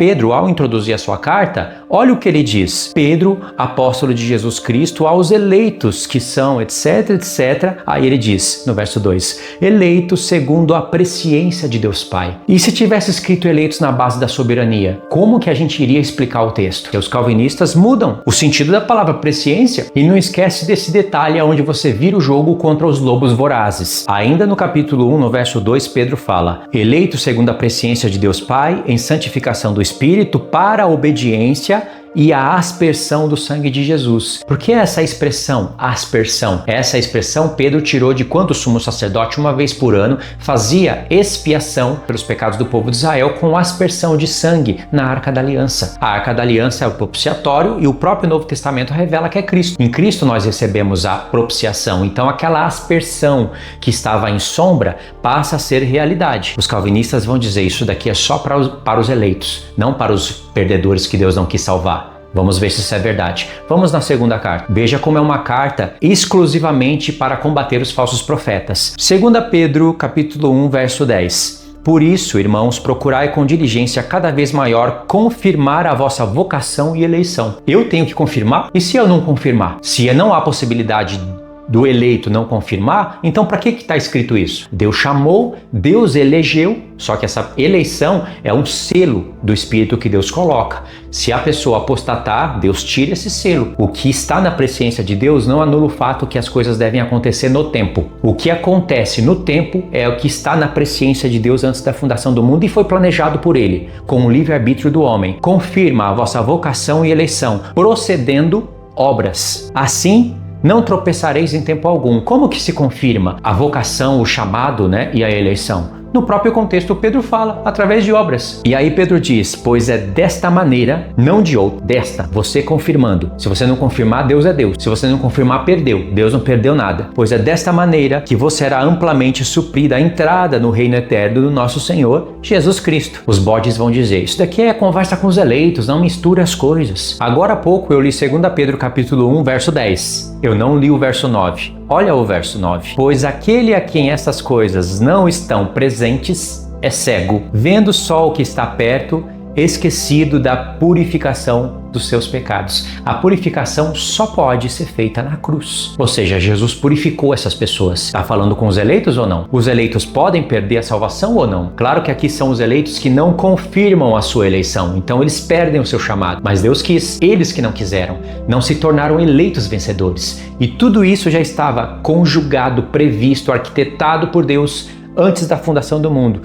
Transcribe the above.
Pedro, ao introduzir a sua carta, olha o que ele diz. Pedro, apóstolo de Jesus Cristo, aos eleitos que são, etc, etc. Aí ele diz, no verso 2, eleitos segundo a presciência de Deus Pai. E se tivesse escrito eleitos na base da soberania, como que a gente iria explicar o texto? Porque os calvinistas mudam o sentido da palavra presciência e não esquece desse detalhe onde você vira o jogo contra os lobos vorazes. Ainda no capítulo 1, no verso 2, Pedro fala, eleitos segundo a presciência de Deus Pai, em santificação do Espírito, para a obediência e a aspersão do sangue de Jesus. Por que essa expressão, aspersão? Essa expressão Pedro tirou de quando o sumo sacerdote, uma vez por ano, fazia expiação pelos pecados do povo de Israel com aspersão de sangue na Arca da Aliança. A Arca da Aliança é o propiciatório e o próprio Novo Testamento revela que é Cristo. Em Cristo nós recebemos a propiciação, então aquela aspersão que estava em sombra passa a ser realidade. Os calvinistas vão dizer isso daqui é só para os eleitos, não para os perdedores que Deus não quis salvar. Vamos ver se isso é verdade. Vamos na segunda carta. Veja como é uma carta exclusivamente para combater os falsos profetas. 2 Pedro, capítulo 1, verso 10. Por isso, irmãos, procurai com diligência cada vez maior confirmar a vossa vocação e eleição. Eu tenho que confirmar? E se eu não confirmar? Se não há possibilidade do eleito não confirmar, então para que está escrito isso? Deus chamou, Deus elegeu, só que essa eleição é um selo do Espírito que Deus coloca. Se a pessoa apostatar, Deus tira esse selo. O que está na presciência de Deus não anula o fato que as coisas devem acontecer no tempo. O que acontece no tempo é o que está na presciência de Deus antes da fundação do mundo e foi planejado por Ele, com o livre-arbítrio do homem. Confirma a vossa vocação e eleição, procedendo obras. Assim, não tropeçareis em tempo algum. Como que se confirma a vocação, o chamado, e a eleição? No próprio contexto, Pedro fala, através de obras. E aí Pedro diz, pois é desta maneira, não de outra, desta, você confirmando. Se você não confirmar, Deus é Deus. Se você não confirmar, perdeu. Deus não perdeu nada. Pois é desta maneira que você será amplamente suprida a entrada no reino eterno do nosso Senhor Jesus Cristo. Os bodes vão dizer, isso daqui é conversa com os eleitos, não mistura as coisas. Agora há pouco eu li 2 Pedro capítulo 1, verso 10. Eu não li o verso 9. Olha o verso 9. Pois aquele a quem estas coisas não estão presentes é cego, vendo só o que está perto, esquecido da purificação dos seus pecados. A purificação só pode ser feita na cruz. Ou seja, Jesus purificou essas pessoas. Está falando com os eleitos ou não? Os eleitos podem perder a salvação ou não? Claro que aqui são os eleitos que não confirmam a sua eleição, então eles perdem o seu chamado. Mas Deus quis, eles que não quiseram, não se tornaram eleitos vencedores. E tudo isso já estava conjugado, previsto, arquitetado por Deus antes da fundação do mundo.